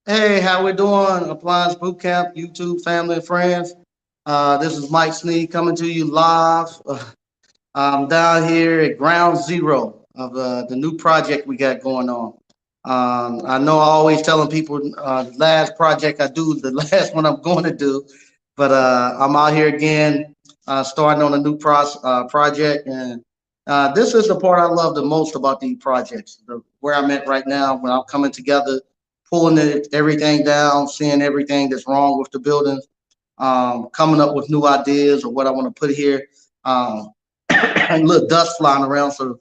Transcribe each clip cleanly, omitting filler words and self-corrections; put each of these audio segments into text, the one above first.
Hey, how we doing? Appliance Bootcamp, YouTube family and friends. This is Mike Sneed coming to you live. I'm down here at ground zero of the new project we got going on. I know I always telling people the last project I do, the last one I'm going to do, but I'm out here again, starting on a new project, and this is the part I love the most about these projects. Where I'm at right now, when I'm coming together, pulling everything down, seeing everything that's wrong with the buildings, coming up with new ideas of what I want to put here. Um, and little dust flying around. So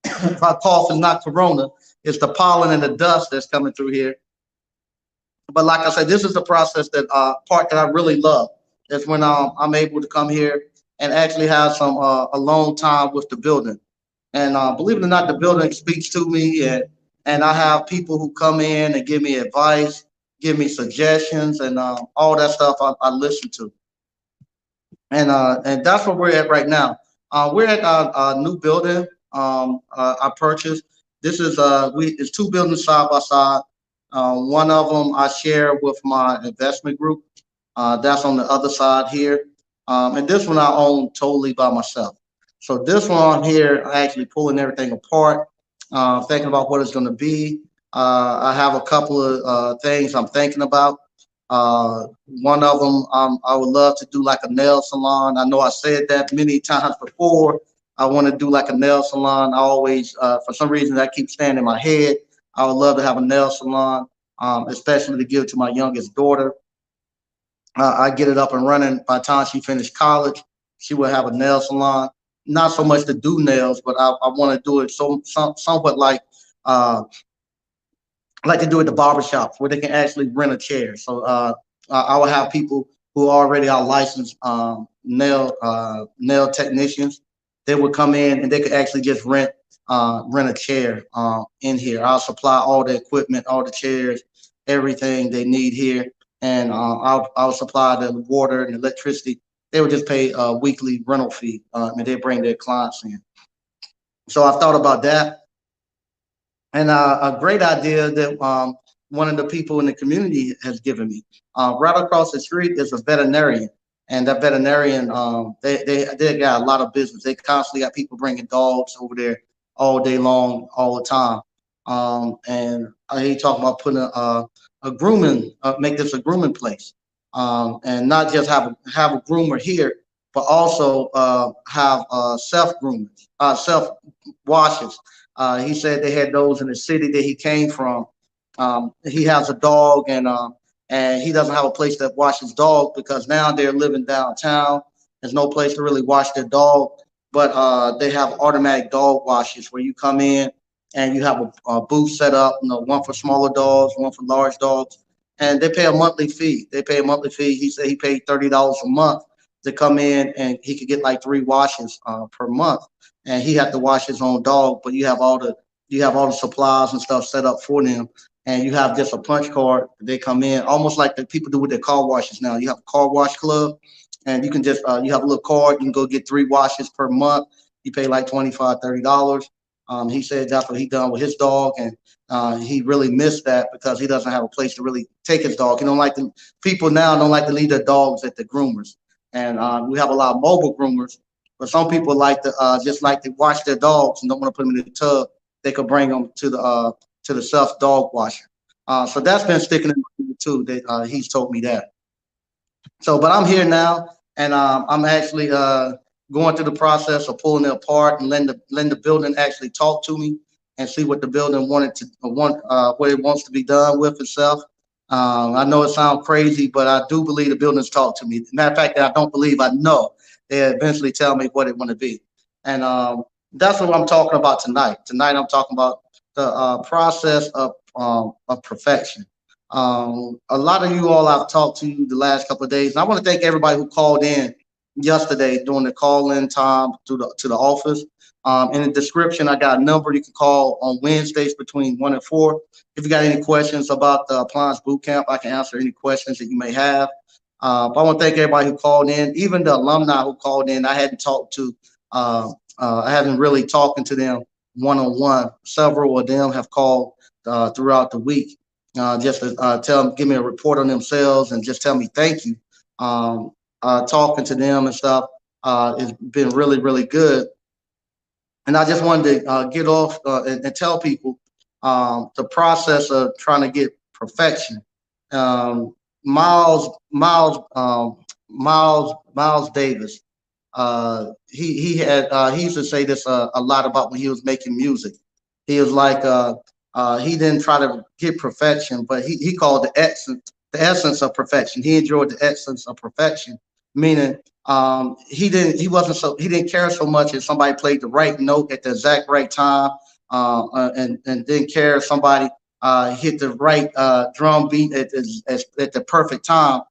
if I cough, it's not corona. It's the pollen and the dust that's coming through here. But like I said, this is the process that part that I really love. That's when I'm able to come here and actually have some alone time with the building. And believe it or not, the building speaks to me, and I have people who come in and give me advice, give me suggestions, and all that stuff I listen to. And that's where we're at right now. We're at a new building I purchased. This is we it's two buildings side by side. One of them I share with my investment group. That's on the other side here, and this one I own totally by myself. So this one here, I actually pulling everything apart, thinking about what it's going to be. I have a couple of things I'm thinking about. One of them, I would love to do like a nail salon. I know I said that many times before. I want to do like a nail salon. I always, for some reason, that keeps staying in my head. I would love to have a nail salon, especially to give to my youngest daughter. I get it up and running by the time she finished college. She will have a nail salon. Not so much to do nails, but I want to do it somewhat like to do at the barbershops where they can actually rent a chair. So I will have people who already are licensed nail technicians. They would come in and they could actually just rent a chair in here. I'll supply all the equipment, all the chairs, everything they need here, and I'll supply the water and electricity. They would just pay a weekly rental fee, and they bring their clients in. So I've thought about that, and a great idea that one of the people in the community has given me. Right across the street is a veterinarian, and that veterinarian, they got a lot of business. They constantly got people bringing dogs over there all day long, all the time. And he talking about putting a grooming, make this a grooming place, and not just have a groomer here, but also have self groomers, self washes. He said they had those in the city that he came from. He has a dog, and he doesn't have a place to wash his dog because now they're living downtown. There's no place to really wash their dog, but they have automatic dog washes where you come in and you have a booth set up. One for smaller dogs, one for large dogs, and they pay a monthly fee. They pay a monthly fee. He said he paid $30 a month to come in, and he could get like three washes per month, and he had to wash his own dog. But you have all the supplies and stuff set up for them, and you have just a punch card. They come in almost like the people do with their car washes now. You have a car wash club, and you can just you have a little card. You can go get three washes per month. You pay like 25, $30. He said that's what he done with his dog, and he really missed that because he doesn't have a place to really take his dog. He don't like to. People now don't like to leave their dogs at the groomers, and we have a lot of mobile groomers. But some people like to just like to wash their dogs and don't want to put them in the tub. They could bring them to the self dog washer. So that's been sticking in my head too. That he's told me that. So, but I'm here now, and I'm actually going through the process of pulling it apart and letting the building actually talk to me and see what the building what it wants to be done with itself. I know it sounds crazy, but I do believe the buildings talk to me. Matter of fact, that I don't believe I know. They eventually tell me what it want to be, and that's what I'm talking about tonight. Tonight, I'm talking about the process of perfection. A lot of you all I've talked to the last couple of days, and I want to thank everybody who called in yesterday during the call-in time to the office. In the description, I got a number you can call on Wednesdays between 1 and 4. If you got any questions about the appliance boot camp, I can answer any questions that you may have. But I want to thank everybody who called in, even the alumni who called in. I hadn't talked to, I haven't really talking to them one on one. Several of them have called throughout the week, just to tell them, give me a report on themselves, and just tell me thank you. Um, Talking to them and stuff, it's been really, really good. And I just wanted to get off and tell people the process of trying to get perfection. Um, Miles Davis. He used to say this a lot about when he was making music. He was like he didn't try to get perfection, but he called the essence of perfection. He enjoyed the essence of perfection, meaning he didn't care so much if somebody played the right note at the exact right time, and didn't care if somebody hit the right drum beat at the perfect time.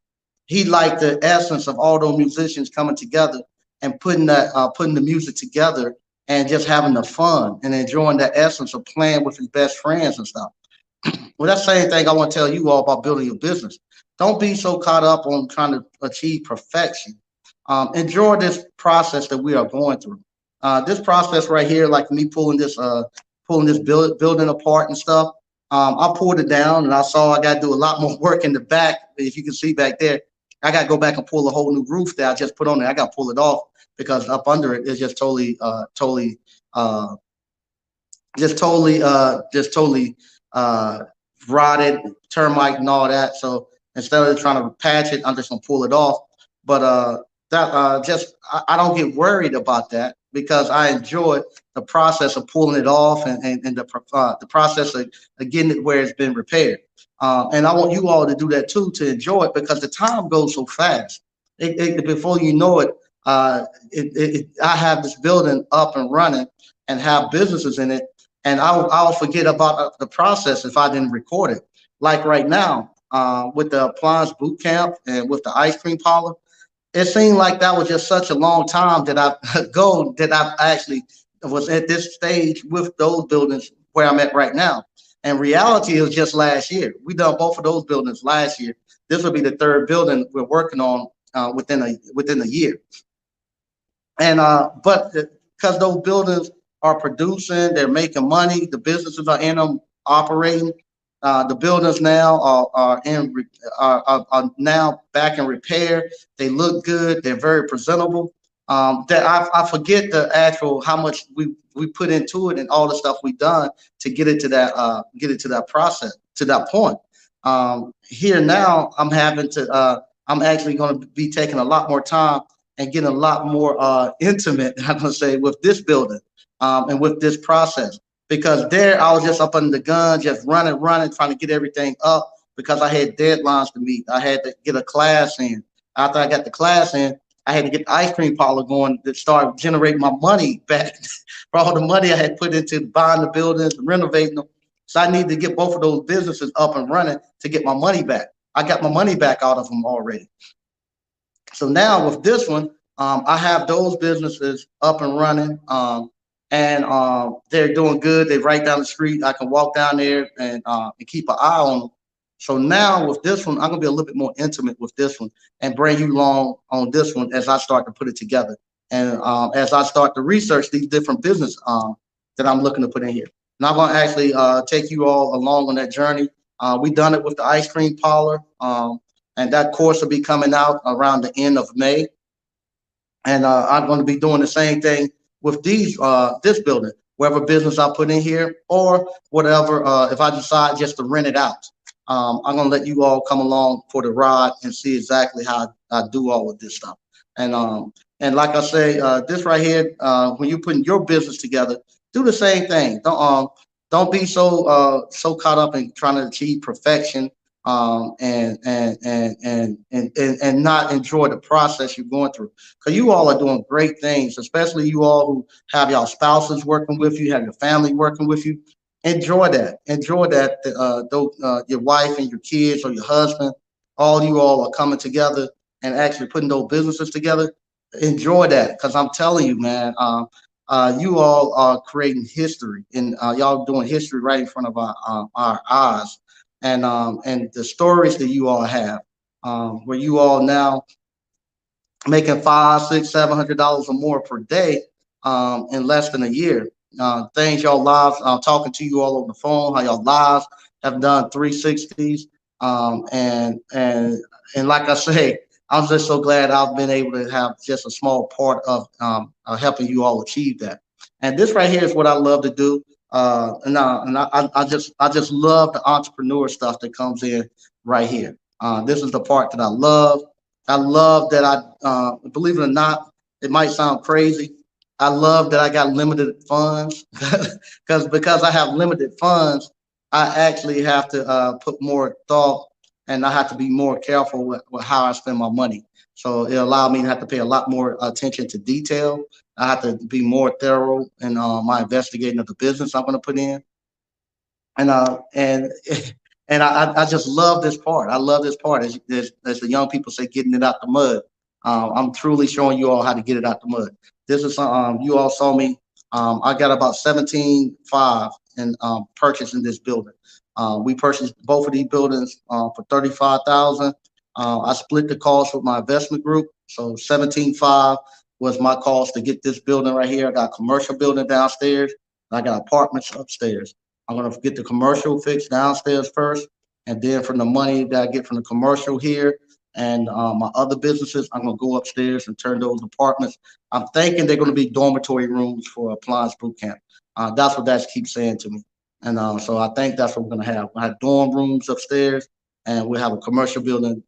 He liked the essence of all those musicians coming together and putting the music together and just having the fun and enjoying the essence of playing with his best friends and stuff. Well, that's the same thing I want to tell you all about building your business. Don't be so caught up on trying to achieve perfection. Enjoy this process that we are going through. This process right here, like me pulling this building apart and stuff. I pulled it down and I saw I got to do a lot more work in the back. If you can see back there, I got to go back and pull a whole new roof that I just put on there. I got to pull it off because up under it is just uh, just totally uh, rotted, termite and all that. So instead of trying to patch it, I'm just gonna pull it off. But that just I don't get worried about that because I enjoy the process of pulling it off and the process of getting it where it's been repaired. And I want you all to do that too to enjoy it because the time goes so fast. Before you know it, I have this building up and running and have businesses in it, and I'll forget about the process if I didn't record it. Like right now, with the appliance boot camp and with the ice cream parlor, it seemed like that was just such a long time that I go that I actually was at this stage with those buildings where I'm at right now. And reality is just last year. We done both of those buildings last year. This will be the third building we're working on within a year. And but because those buildings are producing, they're making money, the businesses are in them operating. The buildings now are now back in repair. They look good. They're very presentable. That I forget the actual how much we put into it and all the stuff we done to get it to that process to that point. Here now, I'm actually going to be taking a lot more time and getting a lot more intimate. I'm going to say with this building and with this process because there I was just up under the gun, just running, trying to get everything up because I had deadlines to meet. I had to get a class in. After I got the class in, I had to get the ice cream parlor going to start generating my money back for all the money I had put into buying the buildings and renovating them. So I need to get both of those businesses up and running to get my money back. I got my money back out of them already. So now with this one, I have those businesses up and running, and they're doing good. They're right down the street. I can walk down there and keep an eye on them. So now with this one, I'm gonna be a little bit more intimate with this one and bring you along on this one as I start to put it together and as I start to research these different business that I'm looking to put in here. And I'm gonna actually take you all along on that journey. We done it with the ice cream parlor, and that course will be coming out around the end of May. And I'm going to be doing the same thing with this building, whatever business I put in here, or whatever. If I decide just to rent it out, I'm going to let you all come along for the ride and see exactly how I do all of this stuff. And like I say, this right here, when you putting your business together, do the same thing. Don't be so caught up in trying to achieve perfection, and not enjoy the process you're going through. Because you all are doing great things, especially you all who have your spouses working with you, have your family working with you. Enjoy that. Enjoy that. Your wife and your kids or your husband, all you all are coming together and actually putting those businesses together. Enjoy that because I'm telling you, man. You all are creating history, and y'all doing history right in front of our eyes, and the stories that you all have, where you all now making five, six, $700 or more per day in less than a year. Things y'all lives, talking to you all over the phone, how y'all lives have done 360s. Um, and and and like I say, I'm just so glad I've been able to have just a small part of helping you all achieve that. And this right here is what I love to do. I just love the entrepreneur stuff that comes in right here. This is the part that I love. I love that believe it or not, it might sound crazy. I love that I got limited funds because I have limited funds. I actually have to put more thought and I have to be more careful with how I spend my money. So it allowed me to have to pay a lot more attention to detail. I have to be more thorough in my investigating of the business I'm going to put in, and and I just love this part. I love this part, as the young people say, getting it out the mud. I'm truly showing you all how to get it out the mud. This is you all saw me. I got about 17.5 in purchasing this building. We purchased both of these buildings for 35,000. I split the cost with my investment group, so 17.5 was my cost to get this building right here. I got a commercial building downstairs. I got apartments upstairs. I'm gonna get the commercial fixed downstairs first, and then from the money that I get from the commercial here and my other businesses, I'm gonna go upstairs and turn those apartments. I'm thinking they're gonna be dormitory rooms for appliance boot camp. That's what that keeps saying to me, and so I think that's what we're gonna have. We'll have dorm rooms upstairs, and we'll have a commercial building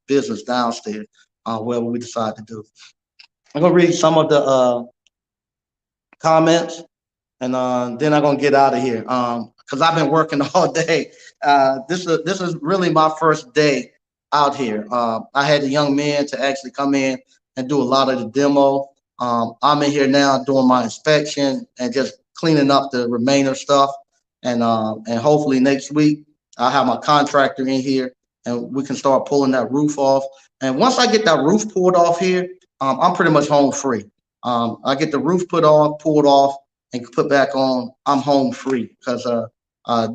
business downstairs, wherever we decide to do. I'm gonna read some of the comments and then I'm gonna get out of here. Because I've been working all day. This is really my first day out here. I had the young men to actually come in and do a lot of the demo. I'm in here now doing my inspection and just cleaning up the remainder stuff. And hopefully next week I'll have my contractor in here and we can start pulling that roof off. And once I get that roof pulled off here, I'm pretty much home free. I get the roof put on, pulled off, and put back on. I'm home free because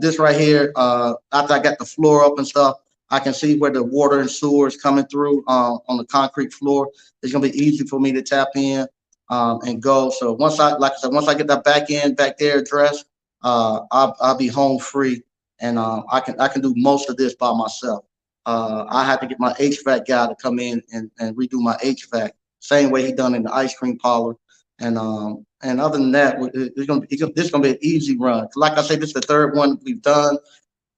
this right here, after I got the floor up and stuff, I can see where the water and sewer is coming through on the concrete floor. It's gonna be easy for me to tap in and go. So like I said, once I get that back there addressed, I'll be home free, and I can do most of this by myself. I had to get my HVAC guy to come in and redo my HVAC, same way he done in the ice cream parlor. And other than that, this is gonna be an easy run. Like I said, this is the third one we've done.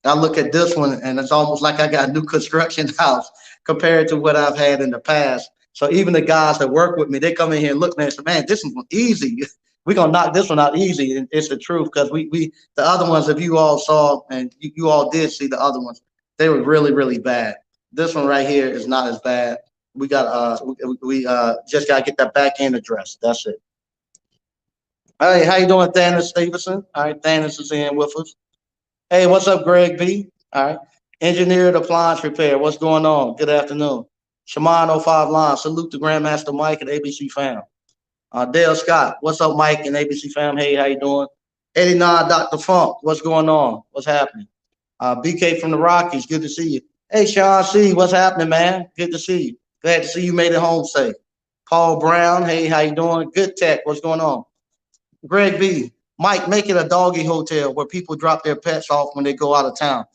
I look at this one and it's almost like I got a new construction house compared to what I've had in the past. So even the guys that work with me, they come in here and look at me and say, "Man, this one's easy. We're gonna knock this one out easy." And it's the truth because we the other ones, if you all saw and you all did see the other ones, they were really really bad. This one right here is not as bad. We just gotta get that back end address. That's it. Hey, how you doing, Thanos Stevenson? All right, Thanos is in with us. Hey, what's up, Greg B? All right. Engineered appliance repair. What's going on? Good afternoon. Shaman '05 Line. Salute to Grandmaster Mike and ABC fam. Dale Scott. What's up, Mike and ABC fam? Hey, how you doing? 89 Dr. Funk. What's going on? What's happening? BK from the Rockies. Good to see you. Hey, Sean C. What's happening, man? Good to see you. Glad to see you made it home safe. Paul Brown. Hey, how you doing? Good Tech. What's going on? Greg B. Mike, make it a doggy hotel where people drop their pets off when they go out of town.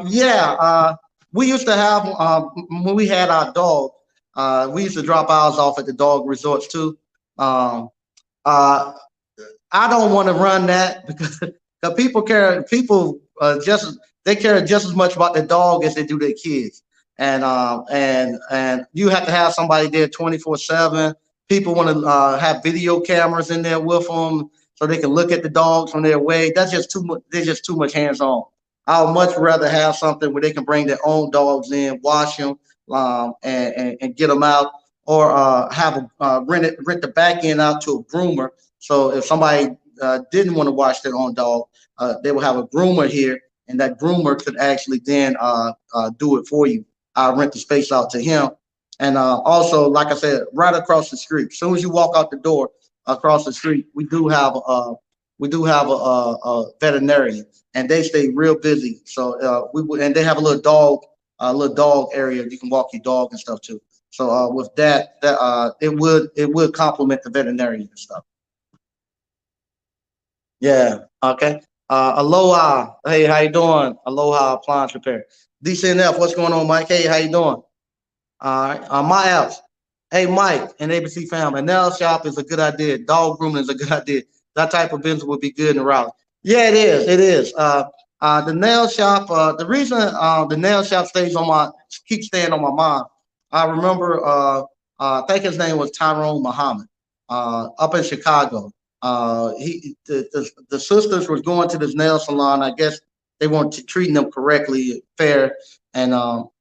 Yeah, we used to have when we had our dog. We used to drop ours off at the dog resorts too. Um, uh, I don't want to run that because people just they care just as much about the dog as they do their kids, and you have to have somebody there 24/7. People want to have video cameras in there with them so they can look at the dogs when they're away. That's just too much. They're just too much hands on. I would much rather have something where they can bring their own dogs in, wash them, and get them out, or rent the back end out to a groomer. So if somebody didn't want to wash their own dog, they will have a groomer here, and that groomer could actually then do it for you. I'll rent the space out to him. And also, like I said, right across the street. As soon as you walk out the door, across the street, we do have a veterinarian, and they stay real busy. So and they have a little dog area you can walk your dog and stuff too. So with that it would complement the veterinarian and stuff. Yeah. Okay. Aloha. Hey, how you doing? Aloha Appliance Repair. DCNF, what's going on, Mike? Hey, how you doing? All right. My apps. Hey, Mike and ABC family. A nail shop is a good idea. Dog grooming is a good idea. That type of business would be good in Raleigh. Yeah, it is. It is. The nail shop. The reason the nail shop stays on my keeps staying on my mind. I remember. I think his name was Tyrone Muhammad. Up in Chicago. The sisters was going to this nail salon. I guess they weren't treating them correctly, fair, and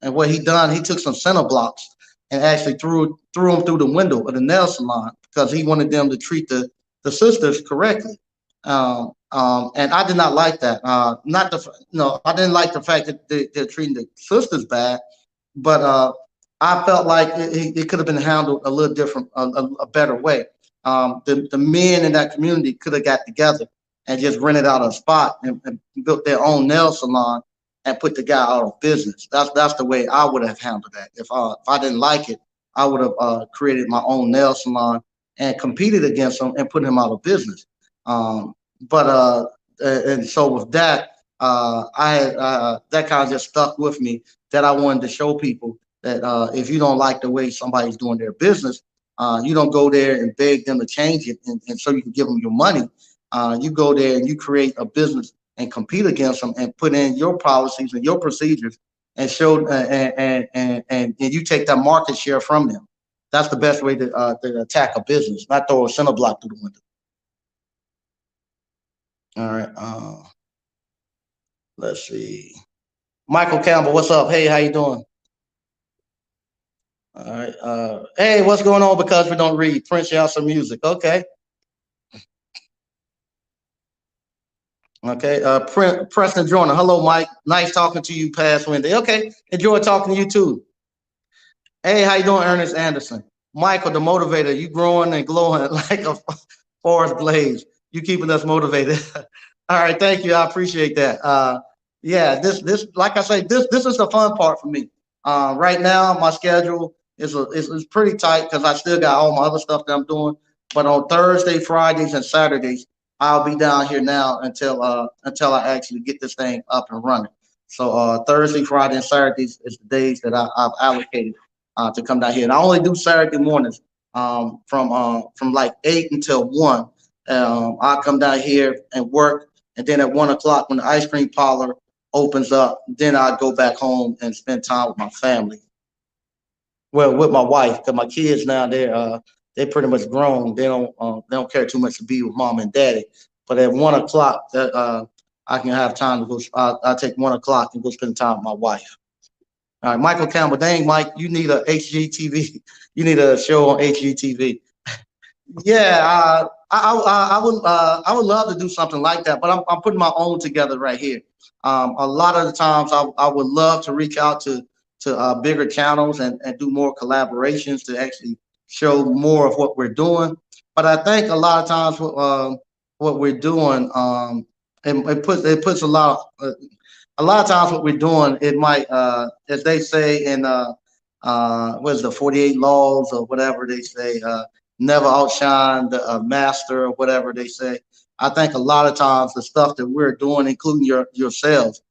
what he done, he took some center blocks and actually threw them through the window of the nail salon because he wanted them to treat the sisters correctly. And I did not like that. Not the no, I didn't like the fact that they're treating the sisters bad, but I felt like it could have been handled a little different, a better way. The men in that community could have got together and just rented out a spot and built their own nail salon and put the guy out of business. That's the way I would have handled that. If I didn't like it, I would have created my own nail salon and competed against him and put him out of business. But and so with that, I had that kind of just stuck with me that I wanted to show people that if you don't like the way somebody's doing their business, you don't go there and beg them to change it, and so you can give them your money. You go there and you create a business and compete against them and put in your policies and your procedures and show and you take that market share from them. That's the best way to attack a business, not throw a center block through the window. All right. Let's see. Michael Campbell, what's up? Hey, how you doing? All right. Hey, what's going on? Because we don't read. Prince out some music. Okay. Okay. Preston Joyner. Hello, Mike. Nice talking to you past Wednesday. Okay. Enjoy talking to you too. Hey, how you doing, Ernest Anderson? Michael, the motivator. You growing and glowing like a forest blaze. You keeping us motivated. All right. Thank you. I appreciate that. Yeah. This like I say, this is the fun part for me. Right now, my schedule is pretty tight because I still got all my other stuff that I'm doing. But on Thursday, Fridays, and Saturdays, I'll be down here now until I actually get this thing up and running. So Thursday, Friday, and Saturdays is the days that I've allocated to come down here. And I only do Saturday mornings from like 8 until 1. I'll come down here and work, and then at 1 o'clock when the ice cream parlor opens up, then I go back home and spend time with my family. Well, with my wife, because my kids now they're pretty much grown. They don't care too much to be with mom and daddy. But at 1 o'clock, that I can have time to go. I take 1 o'clock and go spend time with my wife. All right, Michael Campbell. Dang, Mike, you need a HGTV. You need a show on HGTV. Yeah, I would love to do something like that, but I'm putting my own together right here. A lot of the times, I would love to reach out to bigger channels and do more collaborations to actually show more of what we're doing. But I think a lot of times what we're doing, it puts a lot of times what we're doing, it might as they say in what is the 48 laws or whatever they say, never outshine the master or whatever they say. I think a lot of times the stuff that we're doing, including yourselves,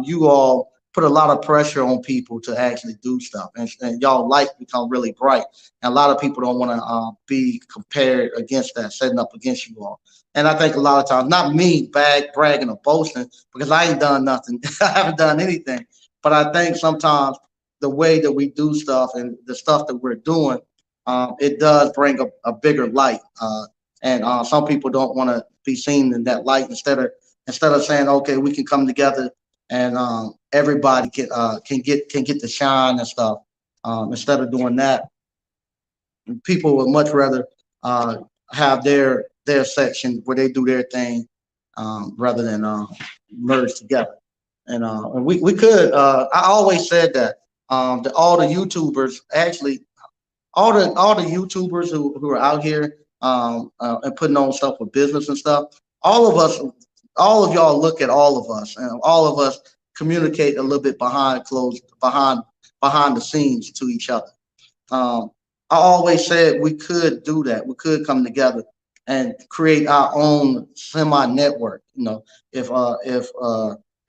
you all put a lot of pressure on people to actually do stuff, and y'all light become really bright. And a lot of people don't want to be compared against that, setting up against you all. And I think a lot of times, not me bragging or boasting, because I ain't done nothing, I haven't done anything. But I think sometimes the way that we do stuff and the stuff that we're doing, it does bring a bigger light. And some people don't want to be seen in that light. Instead of saying, okay, we can come together and everybody can get the shine and stuff. Instead of doing that, people would much rather have their section where they do their thing rather than merge together. And we could. I always said that all the YouTubers actually all the YouTubers who are out here and putting on stuff with business and stuff. All of us, all of y'all look at all of us, and all of us communicate a little bit behind the scenes to each other. Um, I always said we could do that. We could come together and create our own semi network. If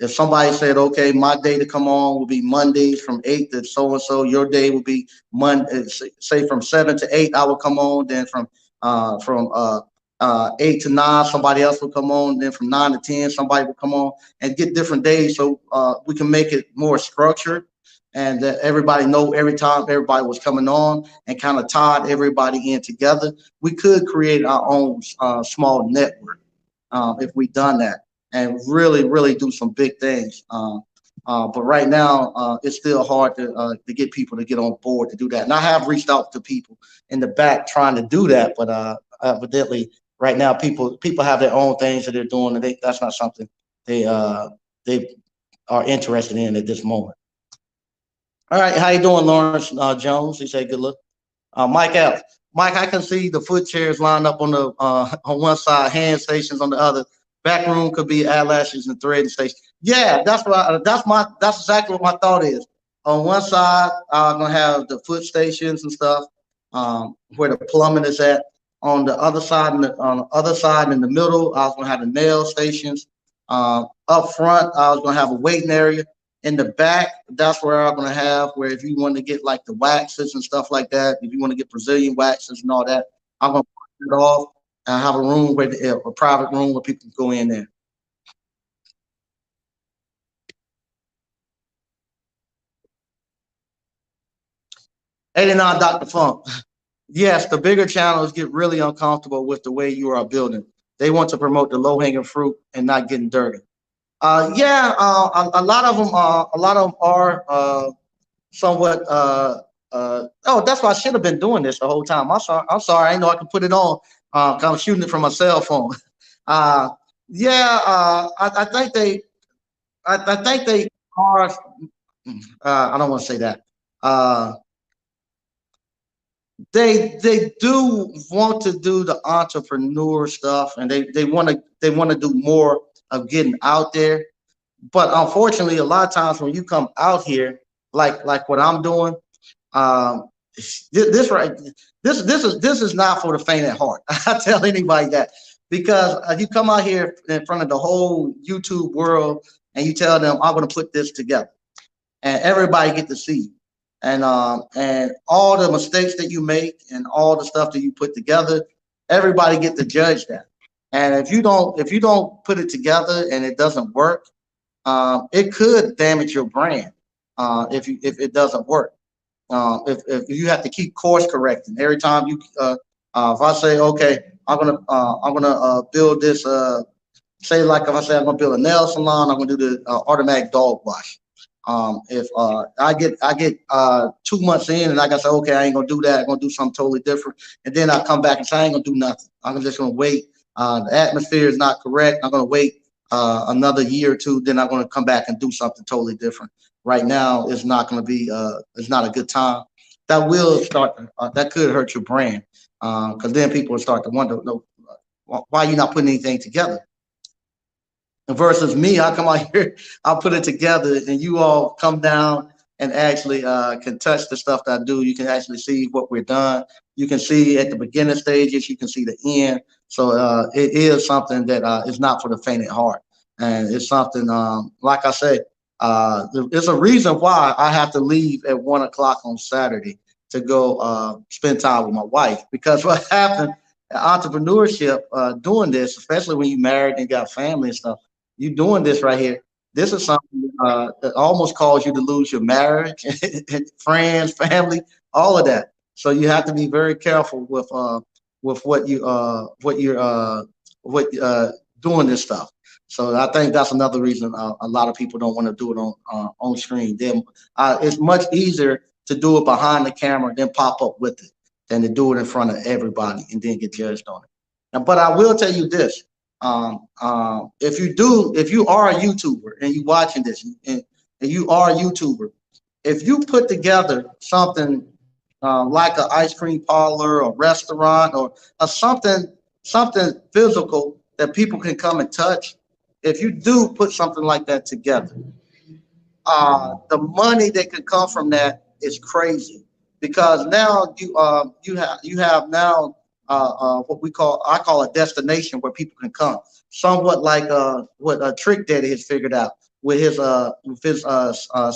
if somebody said, okay, my day to come on will be Mondays from 8 to so and so, your day will be Monday, say from 7 to 8, I will come on. Then from 8 to 9, somebody else will come on. Then from 9 to 10, somebody will come on, and get different days so we can make it more structured, and that everybody know every time everybody was coming on, and kind of tied everybody in together. We could create our own small network if we done that, and really do some big things. But right now, it's still hard to get people to get on board to do that. And I have reached out to people in the back trying to do that, but evidently right now people have their own things that they're doing, and that's not something they they are interested in at this moment. All right, how you doing, Lawrence Jones? He said, "Good look." Mike F. Mike, I can see the foot chairs lined up on the on one side, hand stations on the other. Back room could be eyelashes and threading station. Yeah, that's exactly what my thought is. On one side, I'm gonna have the foot stations and stuff, where the plumbing is at. On the other side in the middle, I was gonna have the nail stations. Up front, I was gonna have a waiting area. In the back, that's where I'm gonna have where if you want to get like the waxes and stuff like that, if you want to get Brazilian waxes and all that, I'm gonna put it off and have a room where a private room where people can go in there. 89 Dr. Funk. Yes, the bigger channels get really uncomfortable with the way you are building. They want to promote the low hanging fruit and not getting dirty. Yeah, a lot of them, are somewhat. Oh, that's why I should have been doing this the whole time. I'm sorry. I'm sorry. I didn't know I could put it on. 'Cause I'm shooting it from my cell phone. Uh, yeah, I think I think they are. I don't want to say that. Uh, they do want to do the entrepreneur stuff, and they want to do more of getting out there. But unfortunately, a lot of times when you come out here, like what I'm doing, um, this right, this is not for the faint at heart. I tell anybody that, because you come out here in front of the whole YouTube world and you tell them I'm going to put this together, and everybody get to see, and all the mistakes that you make and all the stuff that you put together, everybody get to judge that. And if you don't put it together and it doesn't work, it could damage your brand if it doesn't work. If you have to keep course correcting every time you, if I say, okay, I'm gonna build this, say like if I say I'm gonna build a nail salon, I'm gonna do the automatic dog wash. If I get 2 months in and like I say, okay, I ain't gonna do that. I'm gonna do something totally different, and then I come back and say I ain't gonna do nothing. I'm just gonna wait. The atmosphere is not correct. I'm gonna wait another year or two. Then I'm gonna come back and do something totally different. Right now, it's not gonna be. It's not a good time. That will start. That could hurt your brand, because then people will start to wonder, no, why are you not putting anything together? Versus me, I come out here, I'll put it together, and you all come down and actually can touch the stuff that I do. You can actually see what we're done. You can see at the beginning stages, you can see the end. So it is something that is not for the faint at heart, and it's something like I say, there's a reason why I have to leave at 1 o'clock on Saturday to go spend time with my wife, because what happened, entrepreneurship, doing this, especially when you married and got family and stuff, you doing this right here. This is something that almost caused you to lose your marriage, friends, family, all of that. So you have to be very careful with what you're what doing this stuff. So I think that's another reason a lot of people don't want to do it on screen. Then it's much easier to do it behind the camera, then pop up with it, than to do it in front of everybody and then get judged on it. But I will tell you this: if you are a YouTuber and you watching this, and you are a YouTuber, if you put together something like an ice cream parlor or restaurant, or something physical that people can come and touch, if you do put something like that together, the money that can come from that is crazy, because now you have now what I call a destination where people can come. Somewhat like what Trick Daddy has figured out with his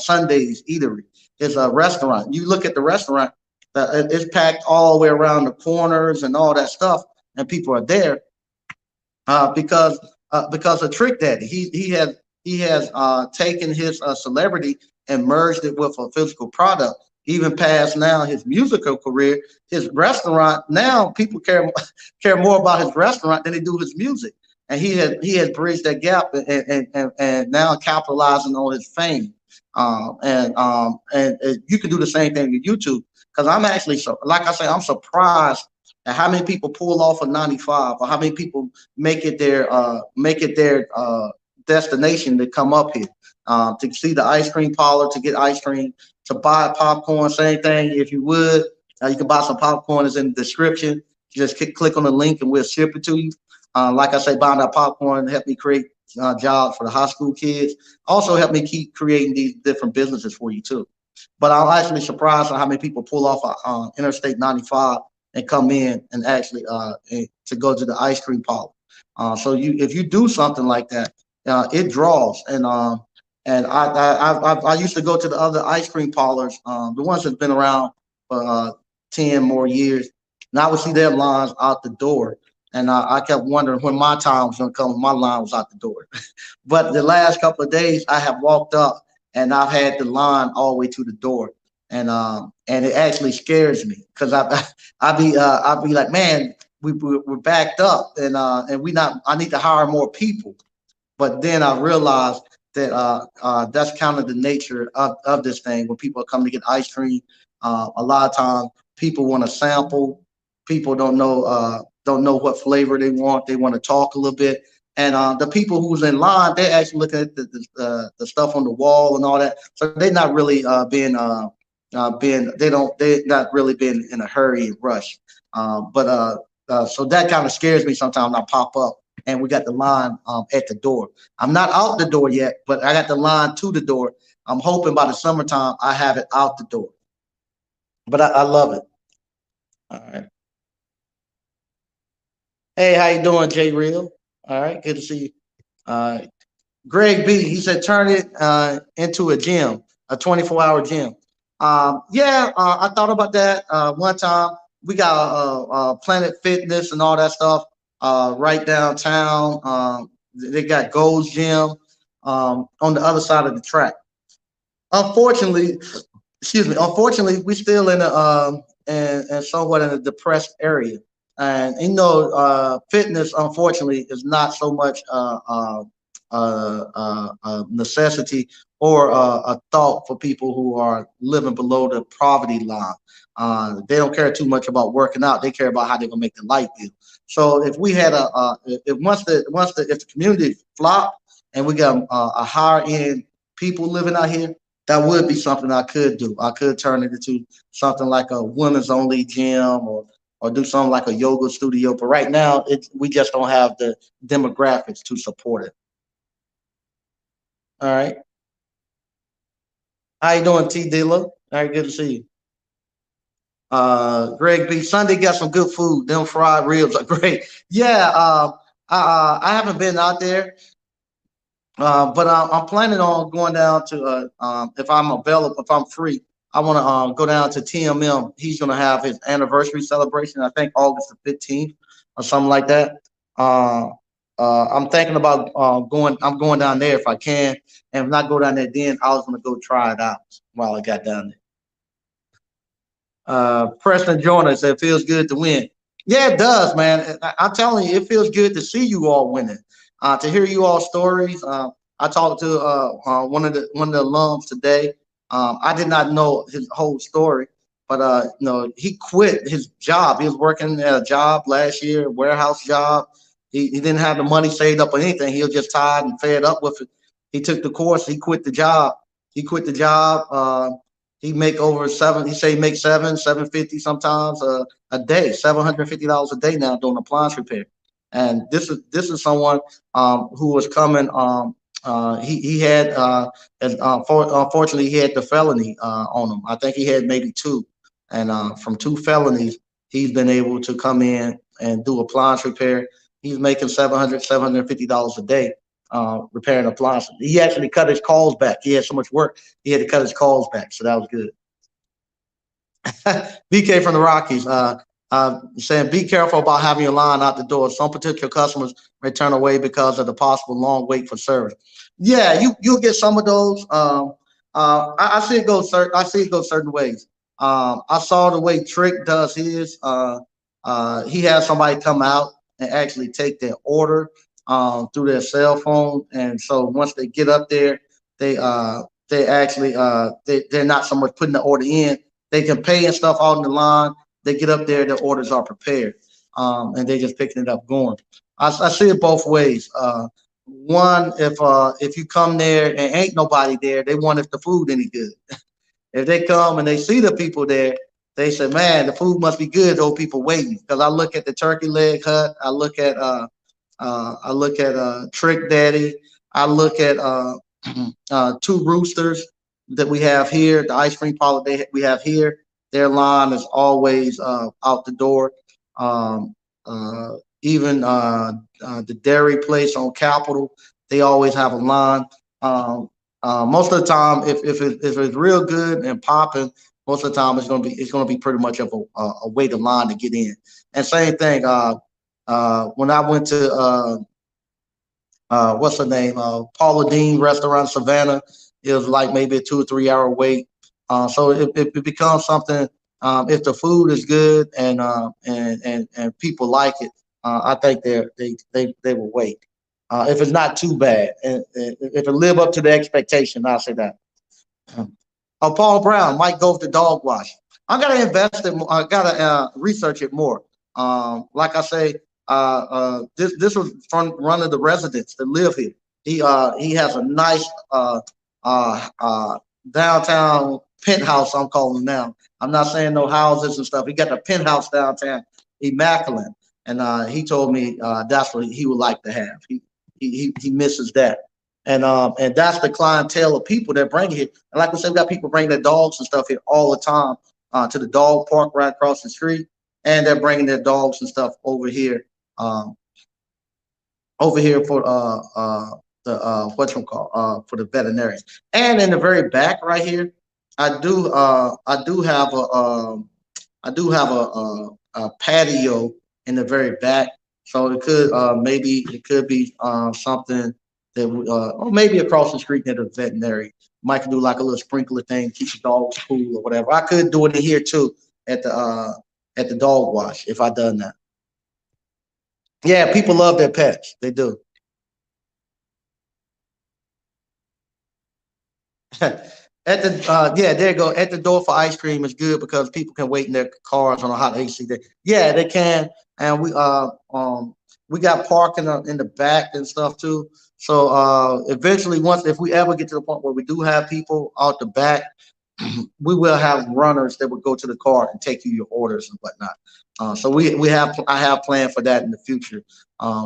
Sundays eatery, his restaurant. You look at the restaurant, it's packed all the way around the corners and all that stuff, and people are there because of Trick Daddy. He has taken his celebrity and merged it with a physical product. Even past now his musical career, his restaurant now people care more about his restaurant than they do his music, and he has bridged that gap and now capitalizing on his fame. And you can do the same thing with YouTube because I'm actually so like I say I'm surprised at how many people pull off a 95 or how many people make it their destination to come up here to see the ice cream parlor, to get ice cream, to buy popcorn. Same thing, if you would, you can buy some popcorn. Is in the description. Just click on the link and we'll ship it to you. Like I say, buying that popcorn helped me create jobs for the high school kids. Also helped me keep creating these different businesses for you too. But I'm actually surprised at how many people pull off Interstate 95 and come in and actually to go to the ice cream parlor. So if you do something like that, it draws. And I used to go to the other ice cream parlors, the ones that's been around for 10 more years, and I would see their lines out the door. And I kept wondering when my time was going to come. My line was out the door. But the last couple of days, I have walked up and I've had the line all the way to the door, and it actually scares me because I be like, man, we're backed up, and we not. I need to hire more people. But then I realized that that's kind of the nature of this thing. When people come to get ice cream, a lot of times people want to sample. People don't know what flavor they want. They want to talk a little bit. And the people who's in line, they're actually looking at the stuff on the wall and all that. So they're not really they're not really being in a hurry and rush. But so that kind of scares me sometimes. I pop up and we got the line at the door. I'm not out the door yet, but I got the line to the door. I'm hoping by the summertime I have it out the door. But I love it. All right. Hey, how you doing, Jay Real? All right, good to see you. Uh, Greg B, he said turn it into a gym, a 24-hour gym. Yeah, I thought about that one time. We got Planet Fitness and all that stuff right downtown. They got Gold's Gym on the other side of the track. Unfortunately, excuse me. Unfortunately, we're still in and somewhat in a depressed area, and fitness unfortunately is not so much necessity or a thought for people who are living below the poverty line. They don't care too much about working out. They care about how they're gonna make the light bill. So if we had if if the community flopped and we got a higher end people living out here, that would be something I could do. I could turn it into something like a women's only gym or do something like a yoga studio. But right now, we just don't have the demographics to support it. All right. How you doing, T Dilla? All right, good to see you. Greg B. Sunday got some good food. Them fried ribs are great. Yeah, I haven't been out there, but I'm planning on going down to if I'm available, if I'm free. I want to go down to TMM. He's going to have his anniversary celebration. I think August the 15th or something like that. Uh, I'm thinking about going. I'm going down there if I can, and if not go down there, then I was going to go try it out while I got down there. Preston Joyner said, it feels good to win. Yeah, it does, man. I'm telling you, it feels good to see you all winning. To hear you all stories. I talked to one of the alums today. I did not know his whole story, but he quit his job. He was working at a job last year, a warehouse job. He didn't have the money saved up or anything. He was just tired and fed up with it. He took the course. He quit the job. He quit the job. He make over seven. He say he make 750 sometimes a day, $750 a day now doing appliance repair. And this is someone who was coming. He had unfortunately he had the felony on him. I think he had maybe two, and from two felonies he's been able to come in and do appliance repair. He's making $750 a day repairing appliances. He actually cut his calls back. He had so much work, he had to cut his calls back. So that was good. BK from the Rockies saying, be careful about having your line out the door. Some particular customers may turn away because of the possible long wait for service. Yeah, you'll get some of those. I see it go I see it go certain ways. I saw the way Trick does his. He has somebody come out and actually take their order through their cell phone, and so once they get up there, they actually they're not so much putting the order in. They can pay and stuff out in the line. They get up there, their orders are prepared, and they just picking it up going. I see it both ways. One, if you come there and ain't nobody there, they want if the food any good. If they come and they see the people there, they say, "Man, the food must be good." Those people waiting because I look at the turkey leg hut, I look at Trick Daddy, I look at Two Roosters that we have here, the ice cream parlor we have here. Their line is always out the door. Um, Even the dairy place on Capitol, they always have a line. Um, Most of the time, if it's real good and popping, most of the time it's gonna be pretty much of a wait of line to get in. And same thing. When I went to what's her name? Paula Dean Restaurant Savannah. It was like maybe a 2 or 3 hour wait. So it becomes something. If the food is good and people like it, I think they will wait. If it's not too bad, and if it live up to the expectation, I'll say that. Paul Brown might go with the dog wash. I gotta invest it. I gotta research it more. Like I say, this was from one of the residents that live here. He has a nice downtown penthouse. I'm calling now. I'm not saying no houses and stuff. He got the penthouse downtown, immaculate, and he told me that's what he would like to have. He misses that. And that's the clientele of people that bring it here. And like we said, we got people bring their dogs and stuff here all the time to the dog park right across the street, and they're bringing their dogs and stuff um, over here for the what's it called for the veterinarians. And in the very back right here, I do have a patio in the very back, so it could maybe it could be something that or maybe across the street near the veterinary. Might do like a little sprinkler thing, keep the dogs cool or whatever. I could do it in here too at the dog wash if I done that. Yeah, people love their pets. They do. At the yeah, there you go. At the door for ice cream is good because people can wait in their cars on a hot AC day. Yeah, they can, and we got parking in the back and stuff too. So eventually, once if we ever get to the point where we do have people out the back, we will have runners that will go to the car and take you your orders and whatnot. So we have I have planned for that in the future,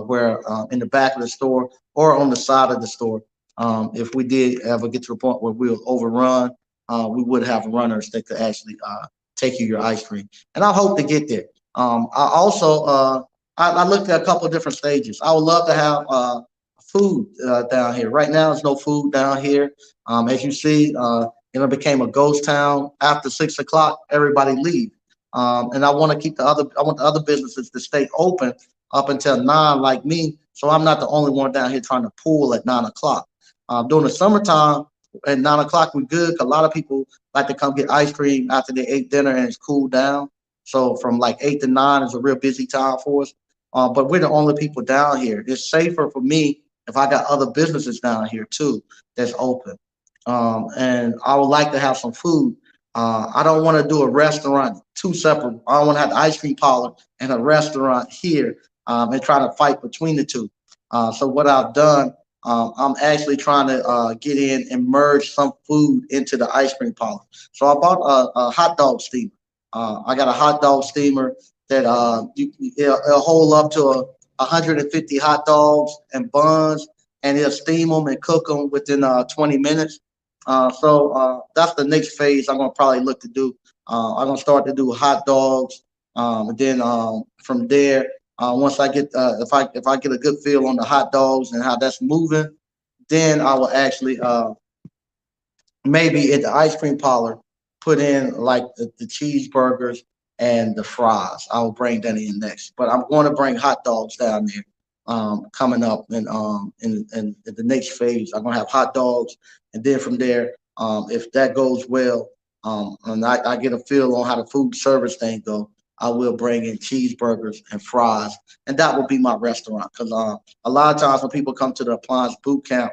where in the back of the store or on the side of the store, if we did ever get to the point where we were overrun, we would have runners that could actually take you your ice cream. And I hope to get there. I also I looked at a couple of different stages. I would love to have food down here. Right now, there's no food down here. As you see, it became a ghost town. After 6 o'clock, everybody leave. And I want to keep I want the other businesses to stay open up until 9, like me. So I'm not the only one down here trying to pull at 9 o'clock. During the summertime, at 9 o'clock, we're good. 'Cause a lot of people like to come get ice cream after they ate dinner and it's cooled down. So from like 8 to 9 is a real busy time for us. But we're the only people down here. It's safer for me if I got other businesses down here too that's open. And I would like to have some food. I don't want to do a restaurant two separate. I don't want to have the ice cream parlor and a restaurant here and try to fight between the two. So what I've done, I'm actually trying to get in and merge some food into the ice cream parlor. So I bought a hot dog steamer. I got a hot dog steamer that it'll hold up to 150 hot dogs and buns, and it'll steam them and cook them within 20 minutes. So that's the next phase I'm gonna probably look to do. I'm gonna start to do hot dogs, and then from there Once I get if I get a good feel on the hot dogs and how that's moving, then I will actually maybe at the ice cream parlor, put in like the cheeseburgers and the fries. I'll bring that in next. But I'm going to bring hot dogs down there coming up in the next phase. I'm going to have hot dogs. And then from there, if that goes well, and I get a feel on how the food service thing go, I will bring in cheeseburgers and fries. And that will be my restaurant. Because a lot of times when people come to the appliance boot camp,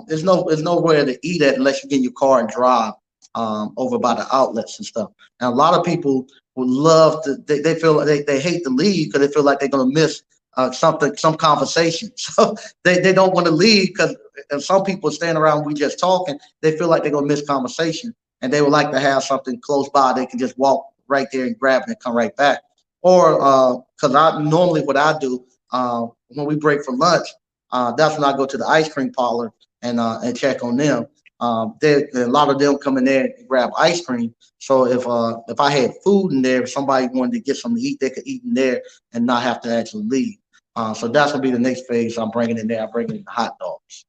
there's nowhere to eat at unless you get in your car and drive over by the outlets and stuff. And a lot of people would love to. They feel like they hate to leave because they feel like they're gonna miss some conversation. So they don't want to leave because some people stand around. We just talking. They feel like they're gonna miss conversation, and they would like to have something close by. They can just walk right there and grab it and come right back. Or because I normally what I do when we break for lunch, that's when I go to the ice cream parlor and check on them. A lot of them come in there and grab ice cream. So if I had food in there, if somebody wanted to get something to eat, they could eat in there and not have to actually leave. So that's gonna be the next phase. I'm bringing in there. I'm bringing in the hot dogs.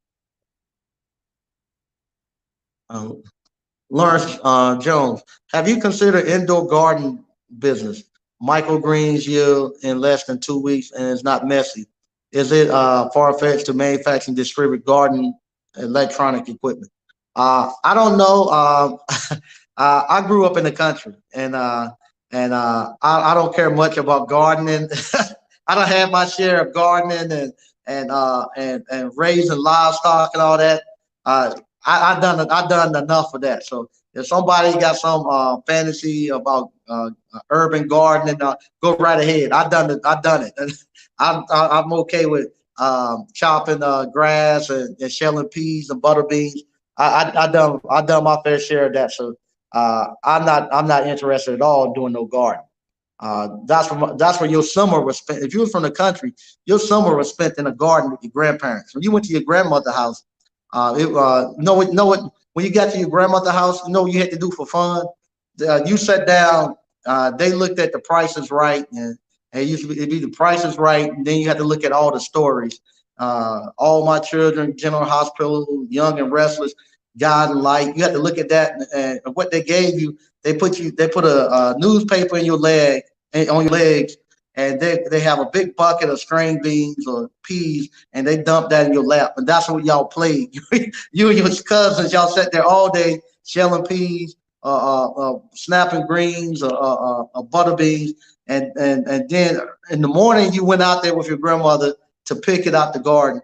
Um, Lawrence Jones, have you considered indoor garden business? Microgreens yield in less than 2 weeks and it's not messy. Is it far-fetched to manufacture and distribute garden electronic equipment? I don't know. I grew up in the country, and I don't care much about gardening. I don't have my share of gardening and raising livestock and all that. Uh, I've done enough of that. So if somebody got some fantasy about urban gardening, go right ahead. I done it. I done it. I'm okay with chopping grass and shelling peas and butter beans. I done my fair share of that. So I'm not interested at all in doing no garden. That's where your summer was spent. If you were from the country, your summer was spent in a garden with your grandparents. When you went to your grandmother's house, know what when you got to your grandmother's house, you know what you had to do for fun. You sat down. They looked at the prices right, and it used to be, it'd be the prices right. And then you had to look at all the stories. All my children, General Hospital, Young and Restless, God and Light. You had to look at that and what they gave you. They put a newspaper in your leg on your legs, and they have a big bucket of string beans or peas, and they dump that in your lap, and that's what y'all played. You and your cousins, y'all sat there all day shelling peas, snapping greens, butter beans, and then in the morning you went out there with your grandmother to pick it out the garden.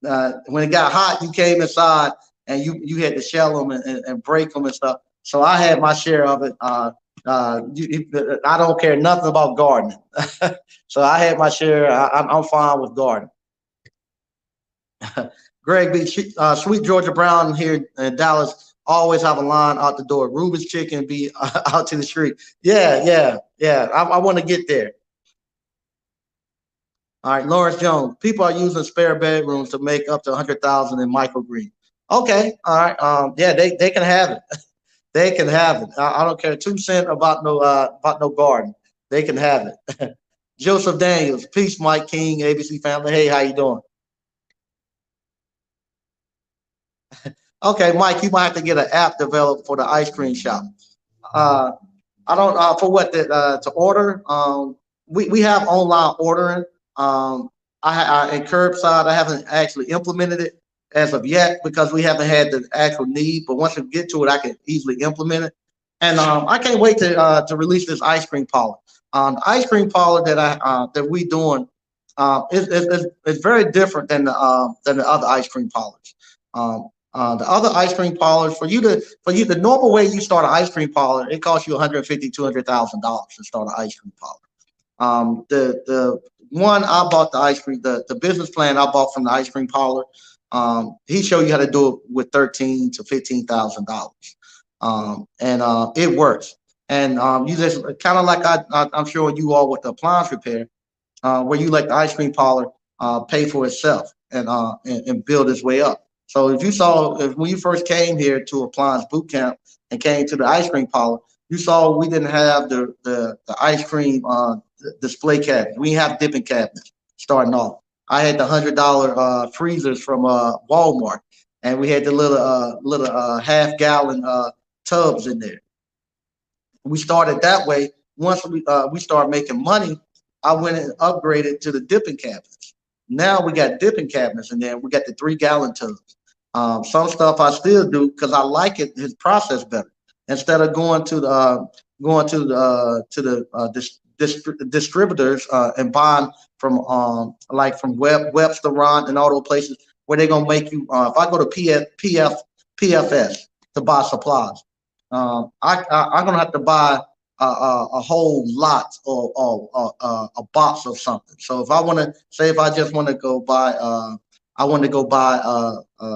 When it got hot, you came inside and you had to shell them and break them and stuff. So I had my share of it. I don't care nothing about gardening. So I had my share. I'm fine with gardening. Greg B. Sweet Georgia Brown here in Dallas always have a line out the door. Ruben's Chicken be out to the street. Yeah. I want to get there. All right, Lawrence Jones. People are using spare bedrooms to make up to 100,000 in microgreen. Okay, all right. Yeah, they can have it. They can have it. I don't care 2 cents about no garden. They can have it. Joseph Daniels, peace, Mike King, ABC family. Hey, how you doing? Okay, Mike, you might have to get an app developed for the ice cream shop. Uh, I don't for what to order. We have online ordering. Um, in curbside, I haven't actually implemented it as of yet because we haven't had the actual need. But once we get to it, I can easily implement it. And I can't wait to release this ice cream parlor. The ice cream parlor that we doing is very different than the other ice cream parlors. The other ice cream parlors the normal way you start an ice cream parlor, it costs you 150 $200,000 to start an ice cream parlor. The one I bought the ice cream, the business plan I bought from the ice cream parlor, he showed you how to do it with 13 to $15,000, and it works. And you just kind of like I'm sure you all with the appliance repair, where you let the ice cream parlor pay for itself and build its way up. So if when you first came here to Appliance Boot Camp and came to the ice cream parlor, You saw we didn't have the ice cream display cabinet. We didn't have dipping cabinets starting off. I had the $100 freezers from Walmart, and we had the little half-gallon tubs in there. We started that way. Once we started making money, I went and upgraded to the dipping cabinets. Now we got dipping cabinets in there. We got the 3 gallon tubs. Some stuff I still do because I like it, his process better. Instead of going to the distributors and buying from like from Webster and all those places where they're gonna make you. If I go to PFS to buy supplies, I'm gonna have to buy a whole lot or a box of something. So if I want to say, if I just want to go buy, I want to go buy,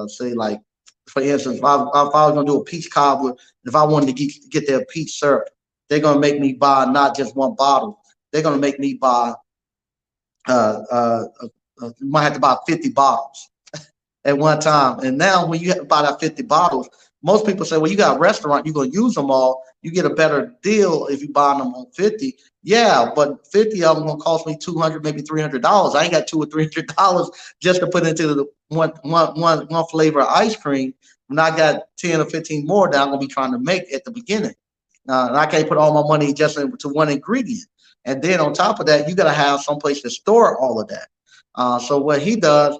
say like, for instance, if I was gonna do a peach cobbler, if I wanted to get their peach syrup, they're gonna make me buy not just one bottle. They're gonna make me buy, you might have to buy 50 bottles at one time. And now when you have to buy that 50 bottles, most people say, well, you got a restaurant, you're gonna use them all. You get a better deal if you buy them on 50. Yeah, but 50 of them gonna cost me 200, maybe $300. I ain't got $200 or $300 just to put into the one flavor of ice cream. When I got 10 or 15 more that I'm gonna be trying to make at the beginning. And I can't put all my money just into one ingredient. And then on top of that, you got to have some place to store all of that. So what he does,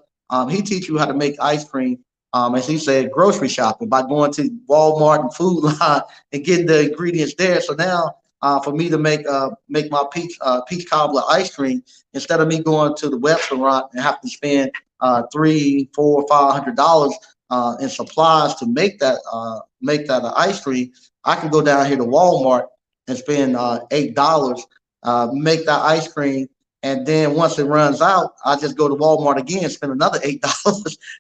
he teaches you how to make ice cream, as he said, grocery shopping by going to Walmart and Food Line and getting the ingredients there. So now, for me to make my peach cobbler ice cream, instead of me going to the restaurant and have to spend $300, $400, $500 in supplies to make that ice cream, I can go down here to Walmart and spend $8, make that ice cream, and then once it runs out, I just go to Walmart again and spend another $8.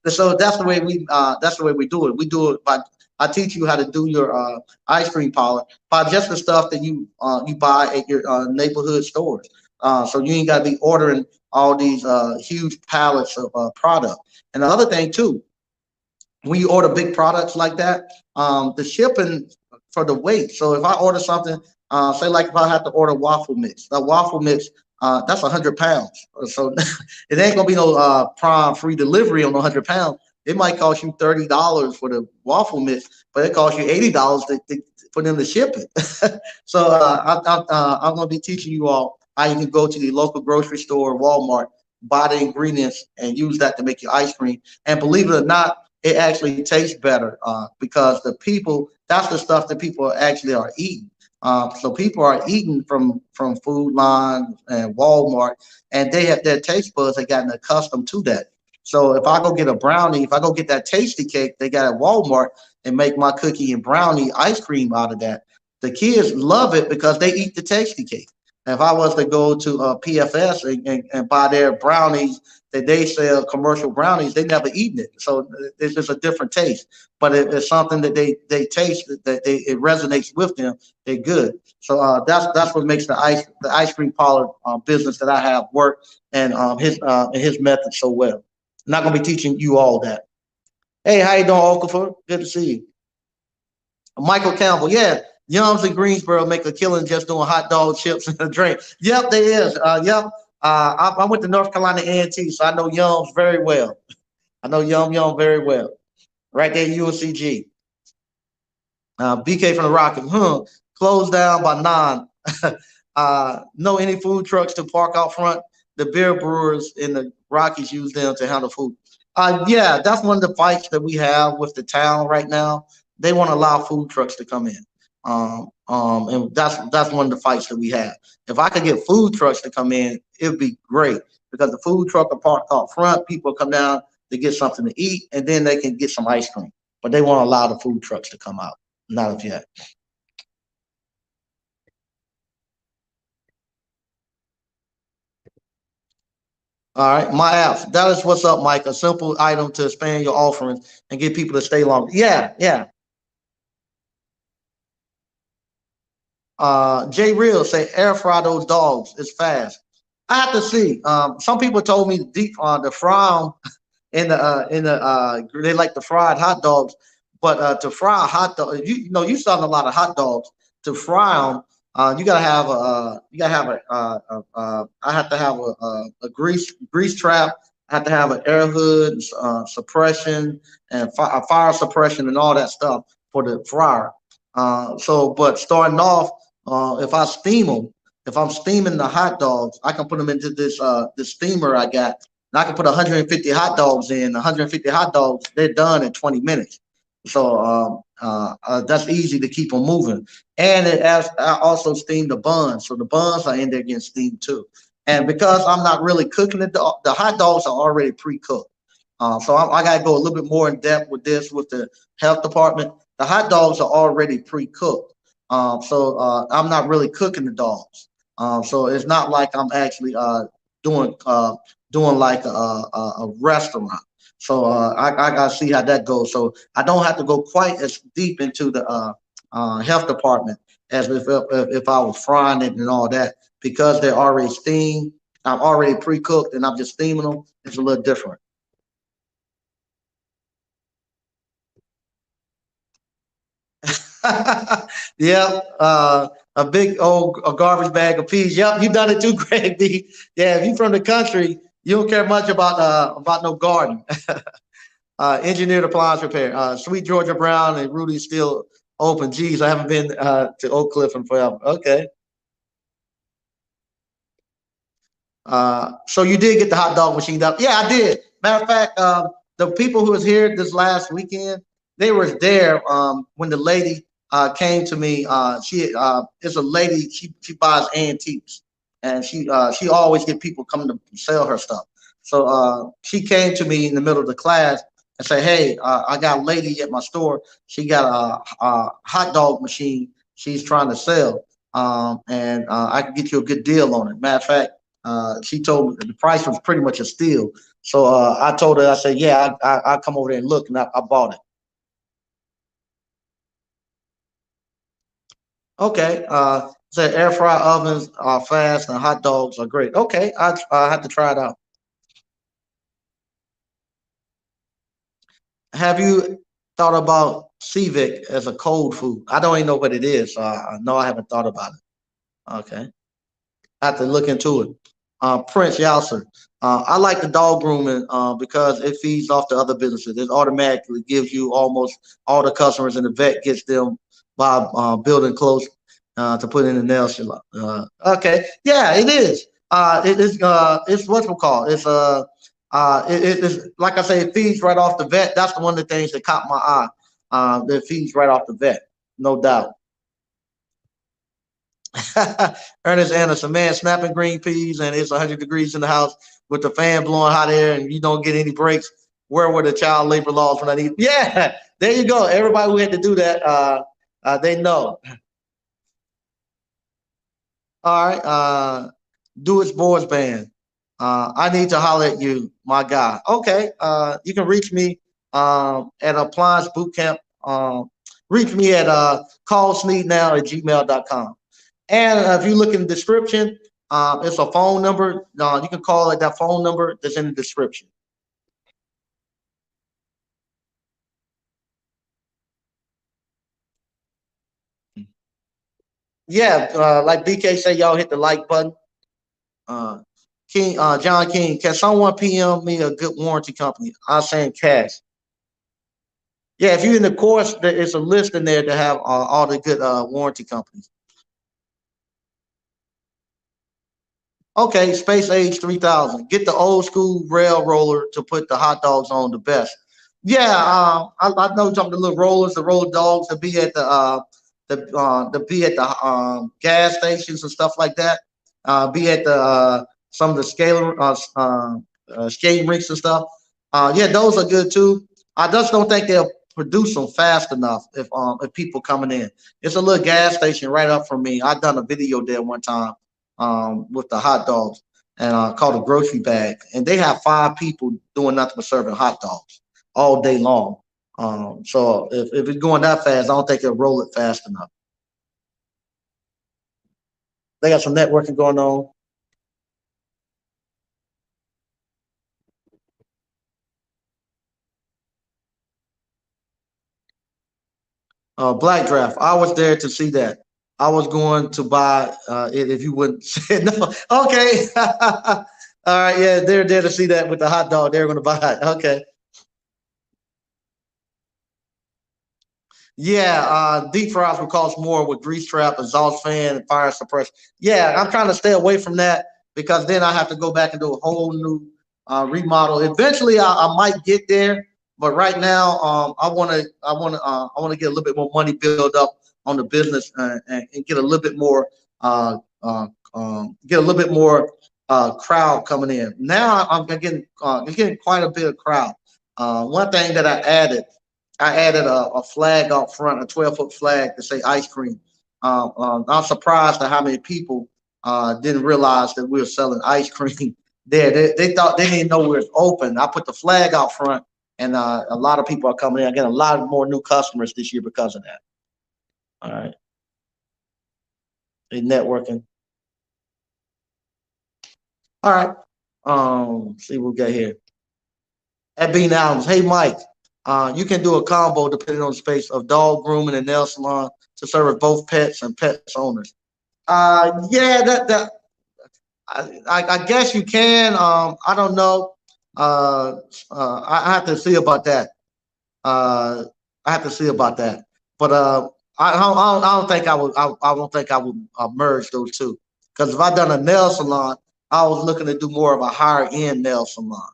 So that's the way we do it. We do it by, I teach you how to do your ice cream parlor by just the stuff that you buy at your neighborhood stores. So you ain't got to be ordering all these huge pallets of product. And the other thing too, when you order big products like that, the shipping for the weight. So if I order something, say like if I have to order waffle mix, a waffle mix, that's 100 pounds. So it ain't gonna be no prime free delivery on 100 pounds. It might cost you $30 for the waffle mix, but it costs you $80 for them to ship it. So I'm gonna be teaching you all how you can go to the local grocery store, Walmart, buy the ingredients, and use that to make your ice cream. And believe it or not, it actually tastes better because that's the stuff that people actually are eating. So people are eating from Food Line and Walmart, and they have their taste buds have gotten accustomed to that. So if I go get a brownie, if I go get that tasty cake they got at Walmart and make my cookie and brownie ice cream out of that, the kids love it because they eat the tasty cake. If I was to go to PFS and buy their brownies that they sell, commercial brownies, they never eaten it. So it's just a different taste. But it's something that they taste that it resonates with them. They're good. So that's what makes the ice cream parlor business that I have work, and his method so well. I'm not gonna be teaching you all that. Hey, how you doing, Okafor? Good to see you. Michael Campbell, yeah. Yums in Greensboro make a killing just doing hot dog chips and a drink. Yep, there is. Yep. I went to North Carolina A&T, so I know Yums very well. I know Yum very well. Right there, UNCG. BK from the Rockets. Closed down by 9. No any food trucks to park out front. The beer brewers in the Rockies use them to handle food. Yeah, that's one of the fights that we have with the town right now. They want to allow food trucks to come in. And that's one of the fights that we have. If I could get food trucks to come in, it would be great because the food truck are parked out front. People come down to get something to eat, and then they can get some ice cream. But they won't allow the food trucks to come out. Not of yet. All right, my apps. That is what's up, Mike. A simple item to expand your offerings and get people to stay longer. Yeah, yeah. Jay Real say air fry those dogs. It's fast. I have to see. Some people told me deep the fry 'em in the they like the fried hot dogs, but to fry a hot dog, you know, you selling a lot of hot dogs. to fry them, you gotta have I have to have a grease trap. I have to have an air hood, suppression, and fire suppression, and all that stuff for the fryer. But starting off, if I steam them, if I'm steaming the hot dogs, I can put them into this steamer I got. And I can put 150 hot dogs in. 150 hot dogs, they're done in 20 minutes. So that's easy to keep them moving. And I also steam the buns, so the buns are in there getting steamed too. And because I'm not really cooking it, the hot dogs are already pre-cooked. I got to go a little bit more in depth with this with the health department. The hot dogs are already pre-cooked, I'm not really cooking the dogs. So it's not like I'm actually doing doing like a restaurant. I gotta see how that goes. So I don't have to go quite as deep into the health department as if I was frying it and all that because they're already steamed. I'm already pre-cooked and I'm just steaming them. It's a little different. Yeah, a big old a garbage bag of peas. Yep, you done it too, Greg B. Yeah, if you from the country, you don't care much about no garden. Engineered appliance repair. Sweet Georgia Brown and Rudy still open. Geez, I haven't been to Oak Cliff in forever. Okay. So you did get the hot dog machine up? Yeah, I did. Matter of fact, the people who was here this last weekend, they were there when the lady came to me. She is a lady. She buys antiques, and she always get people coming to sell her stuff. So she came to me in the middle of the class and say, "Hey, I got a lady at my store. She got a hot dog machine. She's trying to sell, and I can get you a good deal on it. Matter of fact." She told me the price was pretty much a steal. So I told her, I said, yeah, I come over there and look, and I bought it. Okay. Said air fry ovens are fast and hot dogs are great. Okay, I have to try it out. Have you thought about Civic as a cold food? I don't even know what it is, so I know I haven't thought about it. Okay. I have to look into it. Prince Youser. I like the dog grooming because it feeds off the other businesses. It automatically gives you almost all the customers, and the vet gets them by building close to put in the nail salon. Okay, yeah, it is. It is. It's what's it called. It's like I say, it feeds right off the vet. That's one of the things that caught my eye. That feeds right off the vet, no doubt. Ernest Anderson, man, snapping green peas and it's 100 degrees in the house with the fan blowing hot air and you don't get any breaks. Where were the child labor laws when I need? Yeah, there you go. Everybody who had to do that, they know. All right, do its boys band. I need to holler at you, my guy. Okay, you can reach me at Appliance Bootcamp. Reach me at callsneednow at gmail.com. And if you look in the description, it's a phone number. You can call it that phone number that's in the description. Yeah, like BK said, y'all hit the like button. Uh, King, John King, can someone PM me a good warranty company? I'm saying cash. Yeah, if you're in the course, it's a list in there to have all the good warranty companies. Okay, Space Age 3000. Get the old school rail roller to put the hot dogs on the best. Yeah, I know some of the little rollers, the roller dogs that be at the be at the gas stations and stuff like that. Be at the some of the skating rinks and stuff. Yeah, those are good too. I just don't think they'll produce them fast enough if people coming in. It's a little gas station right up from me. I done a video there one time with the hot dogs and called a grocery bag. And they have five people doing nothing but serving hot dogs all day long. So if it's going that fast, I don't think they'll roll it fast enough. They got some networking going on. Black Draft. I was there to see that. I was going to buy it if you wouldn't say no. Okay. All right. Yeah, they're there to see that with the hot dog. They're going to buy it. Okay. Yeah, deep fries would cost more with grease trap, exhaust fan, and fire suppression. Yeah, I'm trying to stay away from that because then I have to go back and do a whole new remodel. Eventually, I might get there, but right now, I want to get a little bit more money built up on the business and get a little bit more, get a little bit more crowd coming in. Now I'm getting quite a bit of crowd. One thing that I added a flag out front, a 12-foot flag to say ice cream. I'm surprised at how many people didn't realize that we were selling ice cream there. They thought they didn't know we was open. I put the flag out front, and a lot of people are coming in. I get a lot more new customers this year because of that. All right, they networking. All right. See what we got here. At Bean Adams. Hey, Mike. You can do a combo depending on the space of dog grooming and nail salon to service both pets and pets owners. Yeah, I guess you can. I don't know. Uh, I have to see about that. Uh, I have to see about that. But I don't think I would. I don't think I would merge those two. Because if I done a nail salon, I was looking to do more of a higher end nail salon.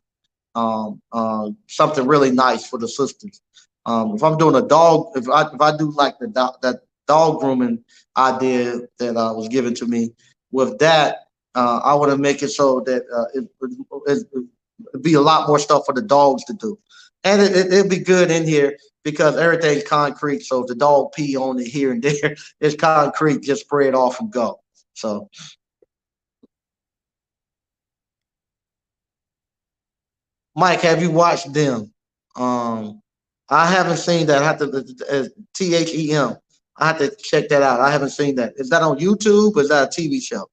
Something really nice for the sisters. If I'm doing a dog, if I do like that dog grooming idea that was given to me, with that, I want to make it so that it'd be a lot more stuff for the dogs to do, and it'd be good in here because everything's concrete. So if the dog pee on it here and there, it's concrete, just spray it off and go. So Mike, have you watched them? Um, I haven't seen that. I have to THEM. I have to check that out. I haven't seen that. Is that on YouTube or is that a TV show?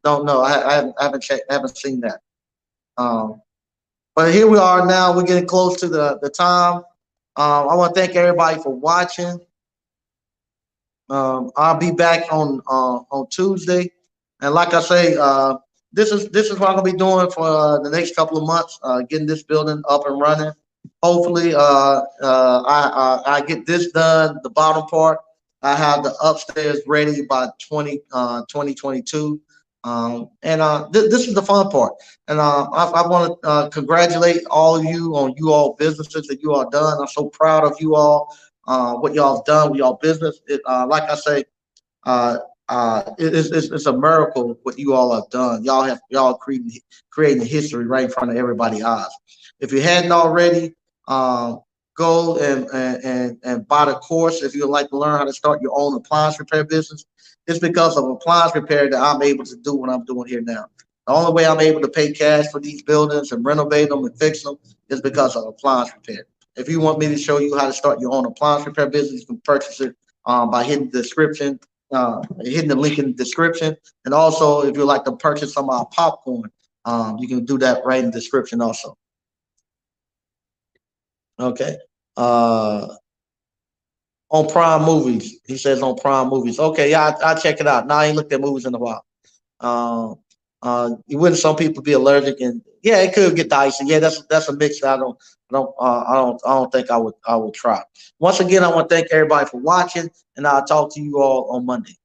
Don't know. I haven't checked. I haven't seen that. Um, but here we are now. We're getting close to the time. I want to thank everybody for watching. I'll be back on Tuesday, and like I say, this is what I'm gonna be doing for the next couple of months, getting this building up and running. Hopefully, I get this done. The bottom part, I have the upstairs ready by 2022. And this is the fun part. And I want to congratulate all of you on you all businesses that you all done. I'm so proud of you all, what y'all done with y'all business. Like I say, uh, it's a miracle what you all have done. Y'all creating history right in front of everybody's eyes. If you hadn't already, um, go and buy the course if you'd like to learn how to start your own appliance repair business. It's because of appliance repair that I'm able to do what I'm doing here now. The only way I'm able to pay cash for these buildings and renovate them and fix them is because of appliance repair. If you want me to show you how to start your own appliance repair business, you can purchase it by hitting the link in the description. And also, if you'd like to purchase some of our popcorn, you can do that right in the description also. Okay. Uh, on Prime Movies, he says on Prime Movies. Okay, yeah, I'll check it out. Now I ain't looked at movies in a while. Um, wouldn't some people be allergic? And yeah, it could get dicey. Yeah, that's a mix that I don't think I would try. Once again, I want to thank everybody for watching, and I'll talk to you all on Monday.